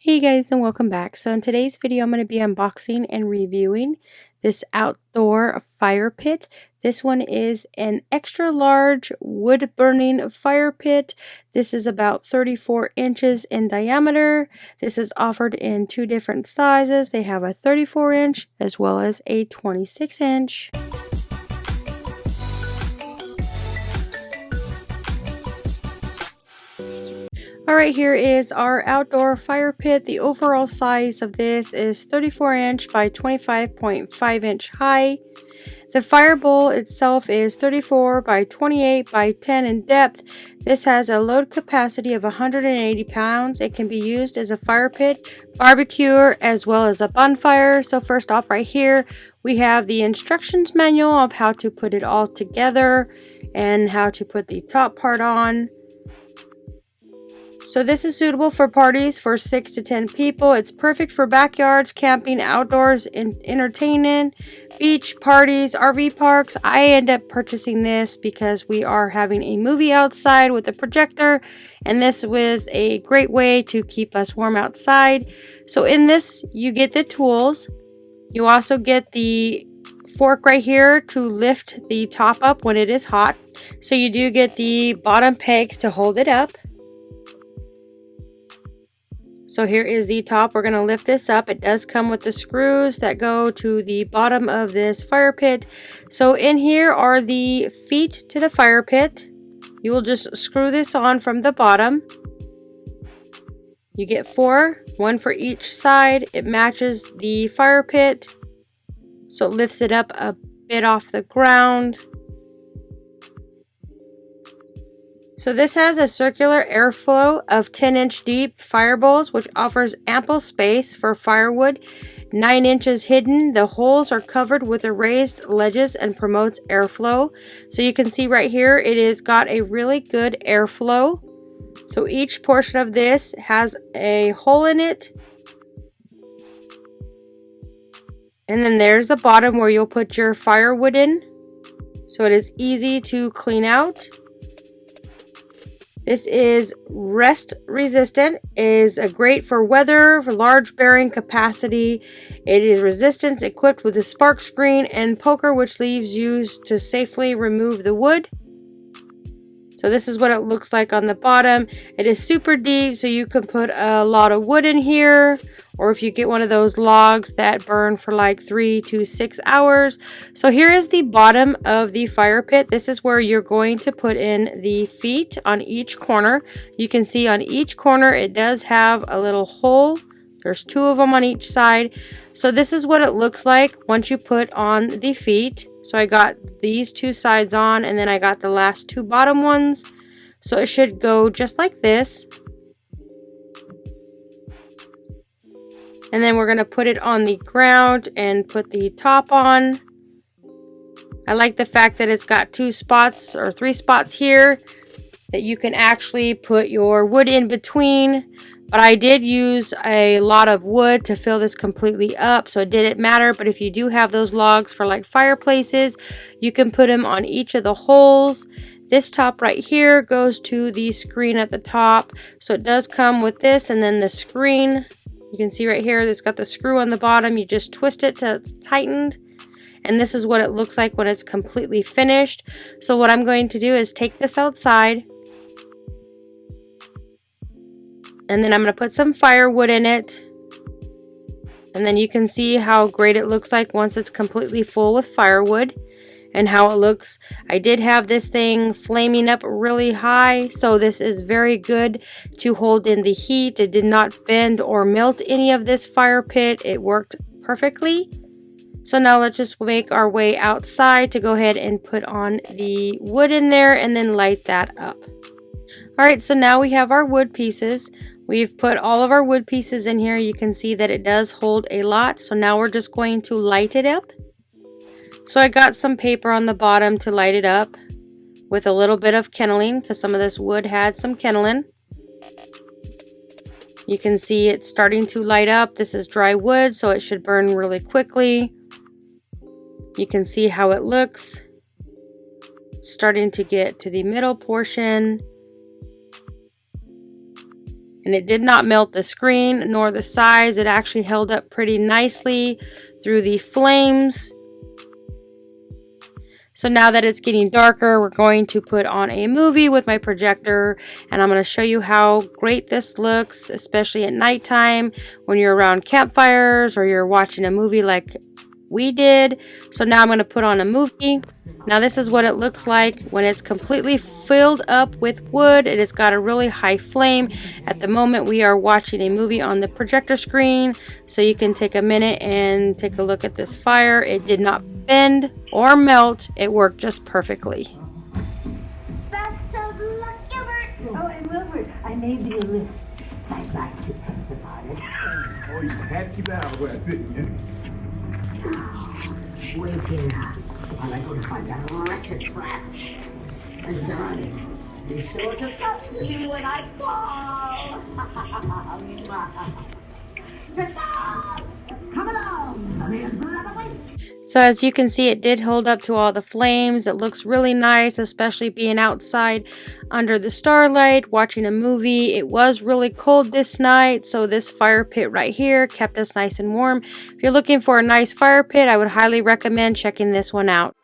Hey guys, and welcome back. So in today's video I'm going to be unboxing and reviewing this outdoor fire pit. This one is an extra large wood burning fire pit. This is about 34 inches in diameter. This is offered in two different sizes. They have a 34-inch as well as a 26-inch. Alright, here is our outdoor fire pit. The overall size of this is 34-inch by 25.5-inch high. The fire bowl itself is 34 by 28 by 10 in depth. This has a load capacity of 180 pounds. It can be used as a fire pit, barbecue, as well as a bonfire. So first off, right here, we have the instructions manual of how to put it all together and how to put the top part on. So this is suitable for parties for 6 to 10 people. It's perfect for backyards, camping, outdoors, entertainment, beach parties, RV parks. I end up purchasing this because we are having a movie outside with a projector, and this was a great way to keep us warm outside. So in this, you get the tools. You also get the fork right here to lift the top up when it is hot. So you do get the bottom pegs to hold it up. So here is the top. We're going to lift this up. It does come with the screws that go to the bottom of this fire pit. So in here are the feet to the fire pit. You will just screw this on from the bottom. You get 4, 1 for each side. It matches the fire pit, so it lifts it up a bit off the ground. So this has a circular airflow of 10-inch deep fire bowls, which offers ample space for firewood, 9 inches hidden. The holes are covered with raised ledges and promotes airflow. So you can see right here, it is got a really good airflow. So each portion of this has a hole in it. And then there's the bottom where you'll put your firewood in. So it is easy to clean out. This is rust resistant, is great for weather, for large bearing capacity. It is resistance, equipped with a spark screen and poker, which leaves you to safely remove the wood. So this is what it looks like on the bottom. It is super deep, so you can put a lot of wood in here. Or if you get one of those logs that burn for like 3 to 6 hours. So here is the bottom of the fire pit. This is where you're going to put in the feet on each corner. You can see on each corner it does have a little hole. There's 2 of them on each side. So this is what it looks like once you put on the feet. So I got these 2 sides on, and then I got the last 2 bottom ones. So it should go just like this. And then we're going to put it on the ground and put the top on. I like the fact that it's got 2 spots or 3 spots here that you can actually put your wood in between. But I did use a lot of wood to fill this completely up, so it didn't matter. But if you do have those logs for like fireplaces, you can put them on each of the holes. This top right here goes to the screen at the top. So it does come with this, and then the screen. You can see right here, it's got the screw on the bottom. You just twist it till it's tightened. And this is what it looks like when it's completely finished. So what I'm going to do is take this outside. And then I'm going to put some firewood in it. And then you can see how great it looks like once it's completely full with firewood. And how it looks. I did have this thing flaming up really high, so this is very good to hold in the heat. It did not bend or melt any of this fire pit. It worked perfectly. So now let's just make our way outside to go ahead and put on the wood in there and then light that up. Alright, so now we have our wood pieces. We've put all of our wood pieces in here. You can see that it does hold a lot. So now we're just going to light it up. So I got some paper on the bottom to light it up with a little bit of kindling, because some of this wood had some kindling. You can see it's starting to light up. This is dry wood, so it should burn really quickly. You can see how it looks. Starting to get to the middle portion. and it did not melt the screen nor the sides. It actually held up pretty nicely through the flames. So now that it's getting darker, we're going to put on a movie with my projector, and I'm going to show you how great this looks, especially at nighttime when you're around campfires or you're watching a movie like we did. So now I'm going to put on a movie. Now this is what it looks like when it's completely filled up with wood. It has got a really high flame. At the moment we are watching a movie on the projector screen, so you can take a minute and take a look at this fire. It did not bend or melt. It worked just perfectly. Best of luck, Gilbert! Oh, and Wilbur, I made you a list. I'd like to pencil on it. Oh, you had to keep that out where I sit, yeah? Wait here while I go to find that wretched class. And darling, be sure to come to me when I call. Come along, Maria's brother waits. So as you can see, it did hold up to all the flames. It looks really nice, especially being outside under the starlight, watching a movie. It was really cold this night, so this fire pit right here kept us nice and warm. If you're looking for a nice fire pit, I would highly recommend checking this one out.